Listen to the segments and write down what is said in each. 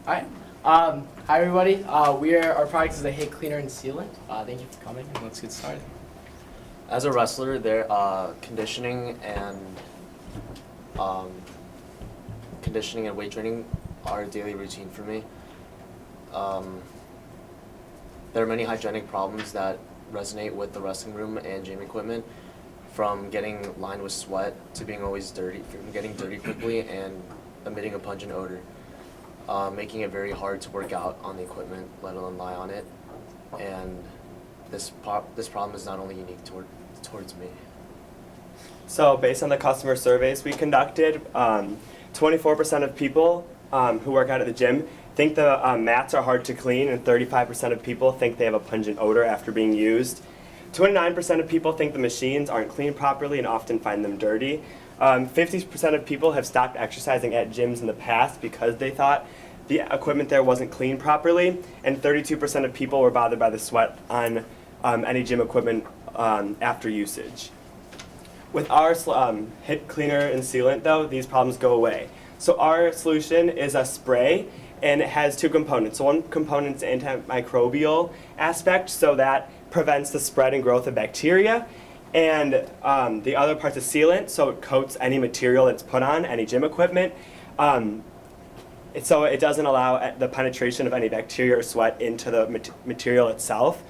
Hi. Hi everybody. Our product is the HIIT cleaner and sealant. Thank you for coming, and let's get started. As a wrestler, conditioning and weight training are a daily routine for me. There are many hygienic problems that resonate with the wrestling room and gym equipment, from getting lined with sweat to being always dirty, from getting dirty quickly and emitting a pungent odor, making it very hard to work out on the equipment, let alone lie on it. And this problem is not only unique towards me. So based on the customer surveys we conducted, 24% of people who work out at the gym think the mats are hard to clean, and 35% of people think they have a pungent odor after being used. 29% of people think the machines aren't cleaned properly and often find them dirty. 50% of people have stopped exercising at gyms in the past because they thought the equipment there wasn't cleaned properly, and 32% of people were bothered by the sweat on any gym equipment after usage. With our HIIT cleaner and sealant, though, these problems go away. So our solution is a spray, and it has two components. So one component is the antimicrobial aspect, so that prevents the spread and growth of bacteria. And the other part's a sealant, so it coats any material that's put on any gym equipment. So it doesn't allow the penetration of any bacteria or sweat into the material itself.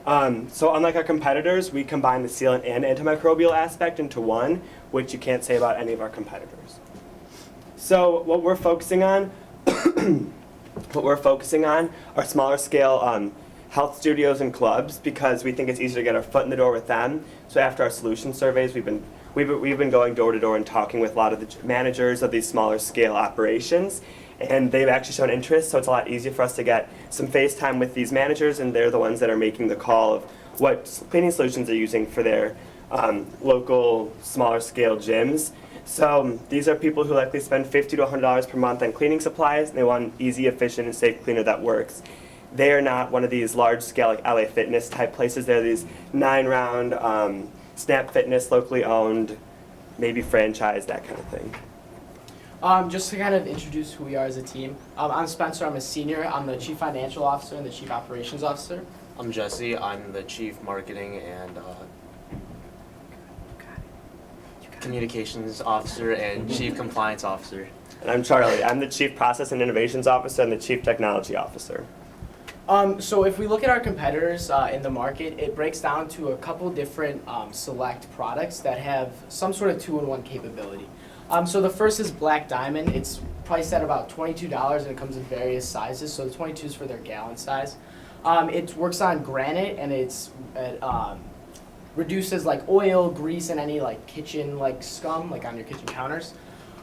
So unlike our competitors, we combine the sealant and antimicrobial aspect into one, which you can't say about any of our competitors. So what we're focusing on, are smaller scale health studios and clubs, because we think it's easier to get our foot in the door with them. So after our solution surveys, we've been going door to door and talking with a lot of the managers of these smaller scale operations, and they've actually shown interest. So it's a lot easier for us to get some face time with these managers, and they're the ones that are making the call of what cleaning solutions they're using for their local smaller scale gyms. So these are people who likely spend $50 to $100 per month on cleaning supplies, and they want an easy, efficient, and safe cleaner that works. They are not one of these large-scale, like LA Fitness type places. They're these 9-round Snap Fitness, locally owned, maybe franchise, that kind of thing. Just to kind of introduce who we are as a team, I'm Spencer. I'm a senior. I'm the Chief Financial Officer and the Chief Operations Officer. I'm Jesse. I'm the Chief Marketing and Communications Officer and Chief Compliance Officer. And I'm Charlie. I'm the Chief Process and Innovations Officer and the Chief Technology Officer. So if we look at our competitors in the market, it breaks down to a couple different select products that have some sort of two-in-one capability. So the first is Black Diamond. It's priced at about $22, and it comes in various sizes. So the 22 is for their gallon size. It works on granite, and it reduces like oil, grease, and any like kitchen like scum like on your kitchen counters.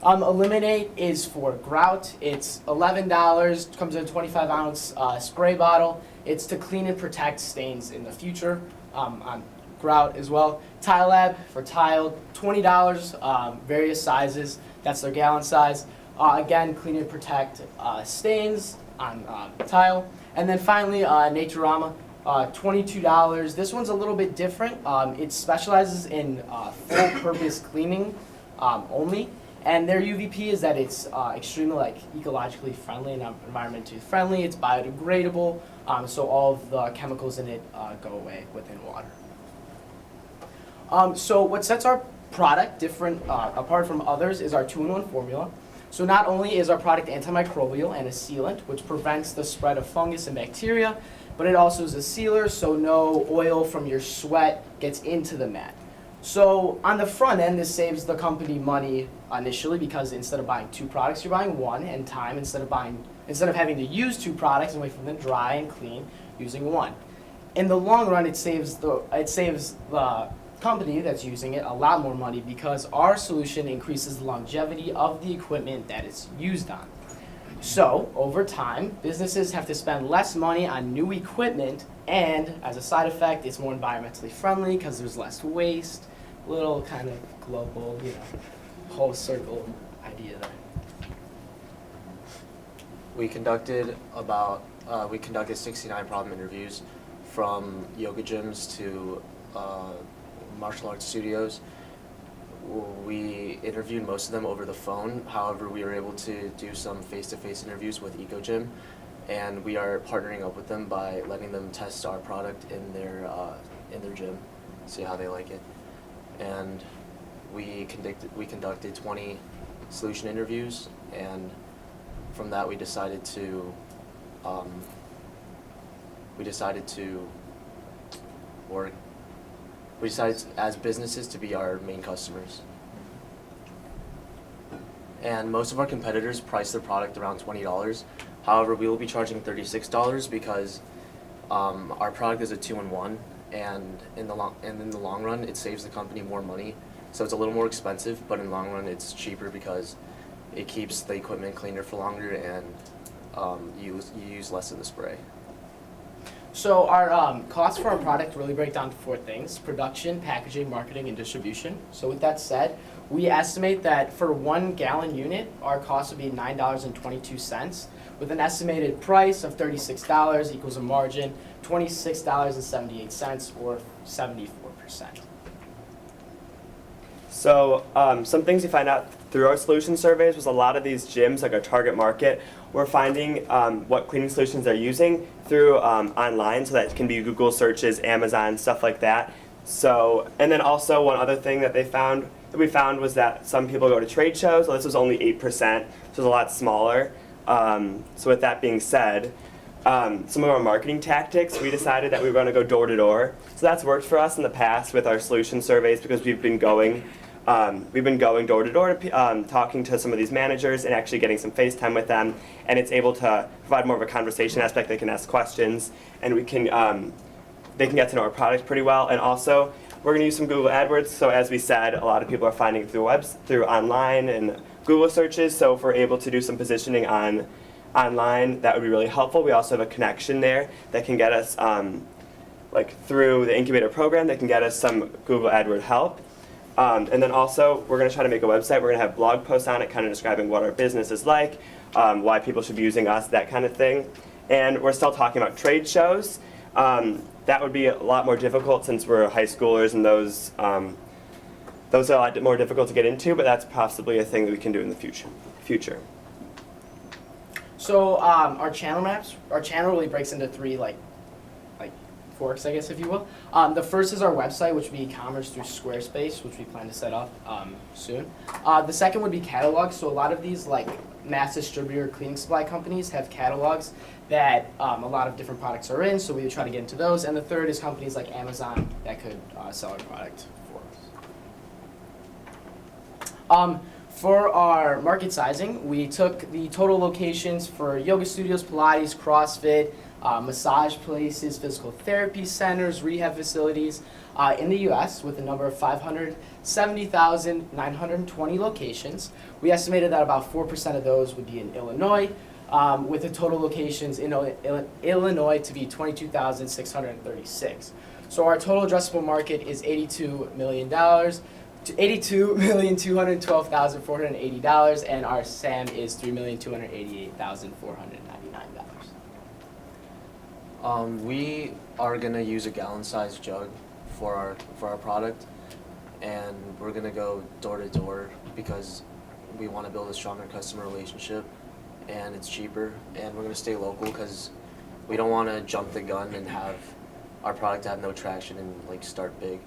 Eliminate is for grout. It's $11. Comes in a 25-ounce spray bottle. It's to clean and protect stains in the future on grout as well. Tile Lab for tile, $20. Various sizes. That's their gallon size. Again, clean and protect stains on tile. And then finally, Naturama. $22. This one's a little bit different. It specializes in full-purpose cleaning only, and their UVP is that it's extremely ecologically friendly and environmentally friendly. It's biodegradable, so all of the chemicals in it go away within water. So what sets our product different apart from others is our two-in-one formula. So not only is our product antimicrobial and a sealant, which prevents the spread of fungus and bacteria, but it also is a sealer, so no oil from your sweat gets into the mat. So on the front end, this saves the company money initially, because instead of buying two products, you're buying one, and time instead of having to use two products and wait for them to dry and clean, using one. In the long run, it saves the company that's using it a lot more money, because our solution increases the longevity of the equipment that it's used on. So, over time, businesses have to spend less money on new equipment, and as a side effect, it's more environmentally friendly because there's less waste. Little kind of global, whole circle idea there. We conducted 69 problem interviews, from yoga gyms to martial arts studios. We interviewed most of them over the phone. However, we were able to do some face-to-face interviews with EcoGym, and we are partnering up with them by letting them test our product in their gym, see how they like it. And we conducted 20 solution interviews, and from that we decided to as businesses to be our main customers. And most of our competitors price their product around $20. However, we will be charging $36 because our product is a 2-in-1, and in the long run, it saves the company more money. So it's a little more expensive, but in the long run, it's cheaper because it keeps the equipment cleaner for longer, and you use less of the spray. So our costs for our product really break down to 4 things: production, packaging, marketing, and distribution. So with that said, we estimate that for 1 gallon unit, our cost would be $9.22, with an estimated price of $36 equals a margin $26.78, or 74%. So some things we find out through our solution surveys was a lot of these gyms, like our target market, we're finding what cleaning solutions they're using through online, so that can be Google searches, Amazon, stuff like that. So, and then also one other thing that we found was that some people go to trade shows. Well, this was only 8%, so it's a lot smaller. So with that being said, some of our marketing tactics, we decided that we were going to go door to door. So that's worked for us in the past with our solution surveys, because we've been going door to door, talking to some of these managers and actually getting some FaceTime with them, and it's able to provide more of a conversation aspect. They can ask questions, and they can get to know our product pretty well. And also, we're going to use some Google AdWords. So as we said, a lot of people are finding it through online and Google searches. So if we're able to do some positioning online, that would be really helpful. We also have a connection there that can get us, like through the incubator program, that can get us some Google AdWord help. And then also, we're going to try to make a website. We're going to have blog posts on it, kind of describing what our business is like, why people should be using us, that kind of thing. And we're still talking about trade shows. That would be a lot more difficult since we're high schoolers, and those are a lot more difficult to get into, but that's possibly a thing that we can do in the future. So our channel really breaks into 3 like forks, I guess, if you will. The first is our website, which would be e-commerce through Squarespace, which we plan to set up soon. The second would be catalogs. So a lot of these like mass distributor cleaning supply companies have catalogs that a lot of different products are in, so we would try to get into those. And the third is companies like Amazon that could sell our product for us. For our market sizing, we took the total locations for yoga studios, Pilates, CrossFit, massage places, physical therapy centers, rehab facilities in the U.S. with a number of 570,920 locations. We estimated that about 4% of those would be in Illinois, with the total locations in Illinois to be 22,636. So our total addressable market is $82 million. $82,212,480, and our SAM is $3,288,499. We are gonna use a gallon-sized jug for our product, and we're gonna go door to door because we want to build a stronger customer relationship, and it's cheaper, and we're gonna stay local because we don't want to jump the gun and have our product have no traction and like start big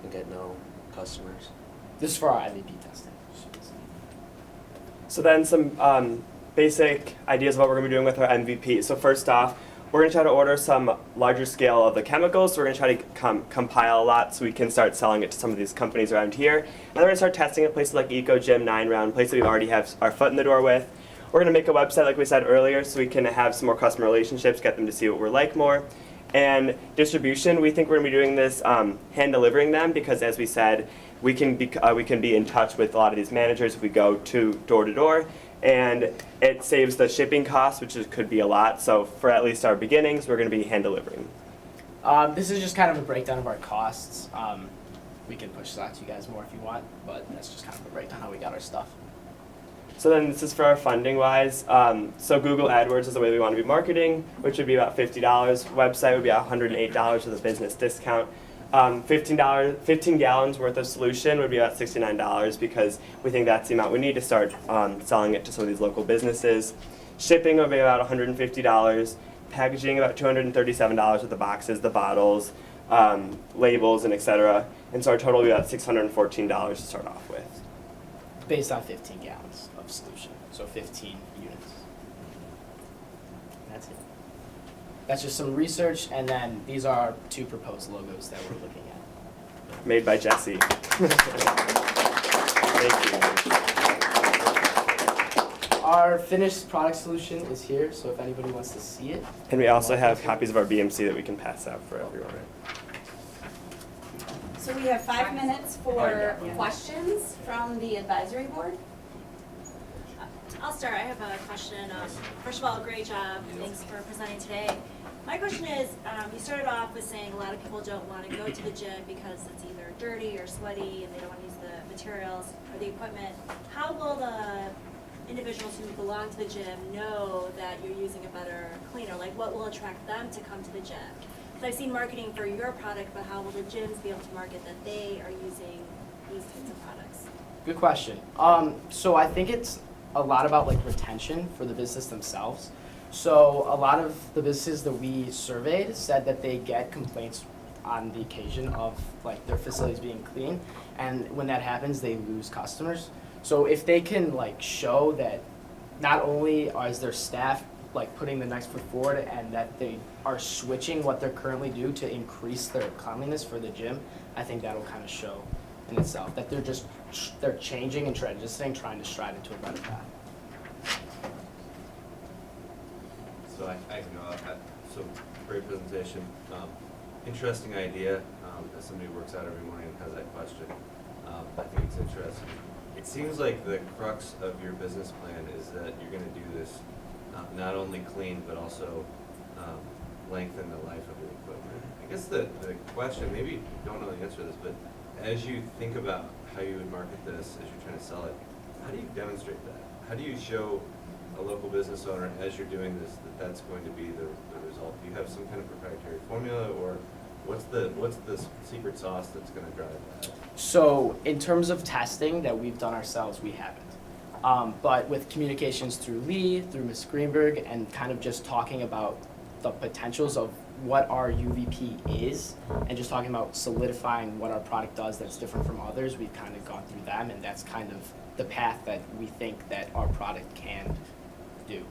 and get no customers. This is for our MVP testing. So then some basic ideas of what we're going to be doing with our MVP. So first off, we're going to try to order some larger scale of the chemicals. So we're going to try to compile a lot so we can start selling it to some of these companies around here. And then we're going to start testing at places like EcoGym, 9Round, places we already have our foot in the door with. We're going to make a website, like we said earlier, so we can have some more customer relationships, get them to see what we're like more. And distribution, we think we're going to be doing this hand delivering them, because as we said, we can be in touch with a lot of these managers if we go to door, and it saves the shipping costs, which could be a lot. So for at least our beginnings, we're going to be hand delivering. This is just kind of a breakdown of our costs. We can push that to you guys more if you want, but that's just kind of a breakdown how we got our stuff. So then this is for our funding wise. So Google AdWords is the way we want to be marketing, which would be about $50. Website would be $108 with a business discount. 15 gallons worth of solution would be about $69 because we think that's the amount we need to start selling it to some of these local businesses. Shipping would be about $150. Packaging about $237 with the boxes, the bottles, labels, and etc. And so our total will be about $614 to start off with. Based on 15 gallons of solution, so 15 units. That's it. That's just some research, and then these are 2 proposed logos that we're looking at. Made by Jesse. Thank you. Our finished product solution is here, so if anybody wants to see it. And we also have copies of our BMC that we can pass out for everyone. So we have 5 minutes for questions from the advisory board. I'll start. I have a question. First of all, great job. Thanks for presenting today. My question is, you started off with saying a lot of people don't want to go to the gym because it's either dirty or sweaty and they don't want to use the materials or the equipment. How will the individuals who belong to the gym know that you're using a better cleaner? Like, what will attract them to come to the gym? So I've seen marketing for your product, but how will the gyms be able to market that they are using these types of products? Good question. So I think it's a lot about like retention for the business themselves. So a lot of the businesses that we surveyed said that they get complaints on the occasion of like their facilities being clean, and when that happens, they lose customers. So if they can like show that not only is their staff like putting the next foot forward and that they are switching what they're currently do to increase their cleanliness for the gym, I think that'll kind of show in itself that they're changing and transitioning, trying to stride into a better path. So I can go off that. So great presentation. Interesting idea. As somebody who works out every morning and has that question, I think it's interesting. It seems like the crux of your business plan is that you're going to do this not only clean but also lengthen the life of the equipment. I guess the question, maybe you don't know the answer to this, but as you think about how you would market this, as you're trying to sell it, how do you demonstrate that? How do you show a local business owner as you're doing this that that's going to be the result? Do you have some kind of proprietary formula, or what's the secret sauce that's going to drive that? So in terms of testing that we've done ourselves, we haven't. But with communications through Lee, through Ms. Greenberg, and kind of just talking about the potentials of what our UVP is, and just talking about solidifying what our product does that's different from others, we've kind of gone through them, and that's kind of the path that we think that our product can do,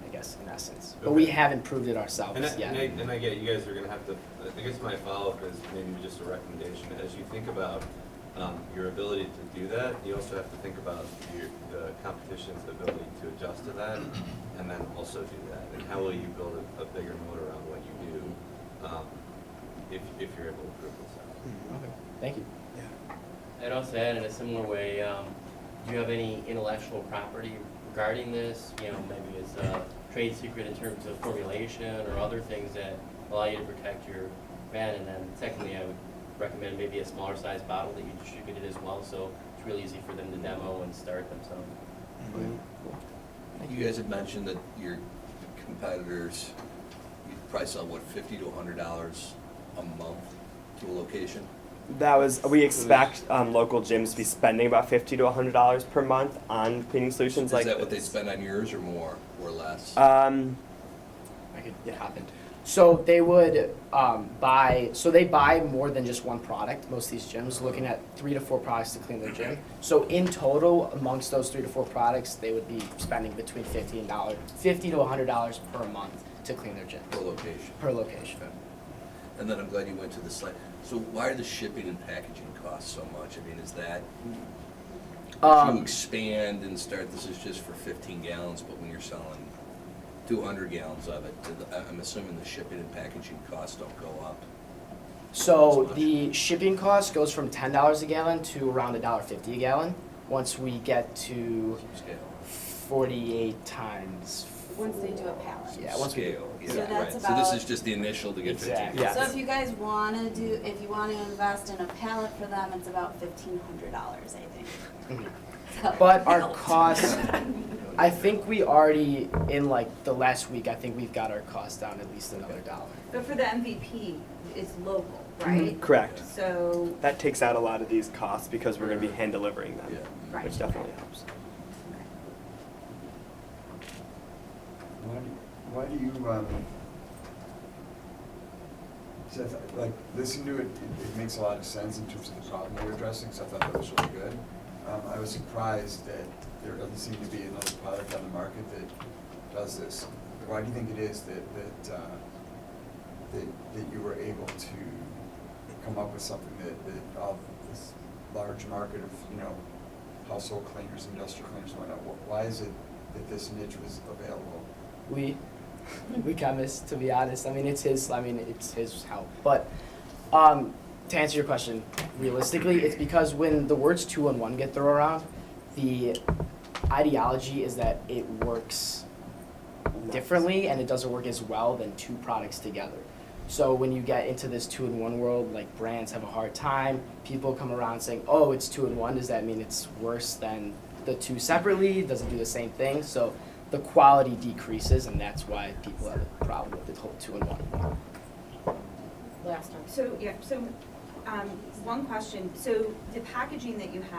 I guess, in essence. But we haven't proved it ourselves yet. And I get it. You guys are going to have to, I guess my follow-up is maybe just a recommendation. As you think about your ability to do that, you also have to think about the competition's ability to adjust to that, and then also do that. And how will you build a bigger moat around what you do if you're able to prove this out? Okay, thank you. I'd also add in a similar way, do you have any intellectual property regarding this? You know, maybe it's a trade secret in terms of formulation or other things that allow you to protect your brand. And then secondly, I would recommend maybe a smaller size bottle that you distributed as well, so it's really easy for them to demo and start themselves. You guys had mentioned that your competitors, you probably sell what, $50 to $100 a month to a location? We expect local gyms to be spending about $50 to $100 per month on cleaning solutions like Is that what they this. spend on yours, or more or less? I could hop in. So they would they buy more than just one product, most of these gyms, looking at 3 to 4 products to clean their gym. So in total, amongst those 3 to 4 products, they would be spending between $50 to $100 per month to clean their gym. Per location. Per location. And then I'm glad you went to the slide. So why are the shipping and packaging costs so much? I mean, is that, if you expand and start, this is just for 15 gallons, but when you're selling 200 gallons of it, I'm assuming the shipping and packaging costs don't go up? So the shipping cost goes from $10 a gallon to around $1.50 a gallon once we get to Scale. 48 times. Once they do a pallet. Yeah, once we Scale, yeah, So that's right. So about- this is just the initial to get 15 Exactly. gallons? So if you guys want to if you want to invest in a pallet for them, it's about $1,500, I think. Mhm. So- But our costs, I think we already, in like the last week, I think we've got our costs down at least another $1. But for the MVP, it's local. right? Correct. So, That takes out a lot of these costs because we're going to be hand delivering them, Yeah. right. which definitely helps. Why do you, so like, listening to it, it makes a lot of sense in terms of the problem you're addressing, so I thought that was really good. I was surprised that there doesn't seem to be another product on the market that does this. Why do you think it is that you were able to come up with something that of this large market of, you know, household cleaners, industrial cleaners, and whatnot, why is it that this niche was available? We chemists, to be honest. It's his help. But to answer your question, realistically, it's because when the words 2-in-1 get thrown around, the ideology is that it works differently and it doesn't work as well than two products together. So when you get into this 2-in-1 world, like brands have a hard time. People come around saying, "Oh, it's 2-in-1. Does that mean it's worse than the two separately? Doesn't do the same thing?" So the quality decreases, and that's why people have a problem with the whole 2-in-1. Last time. So, one question. So the packaging that you have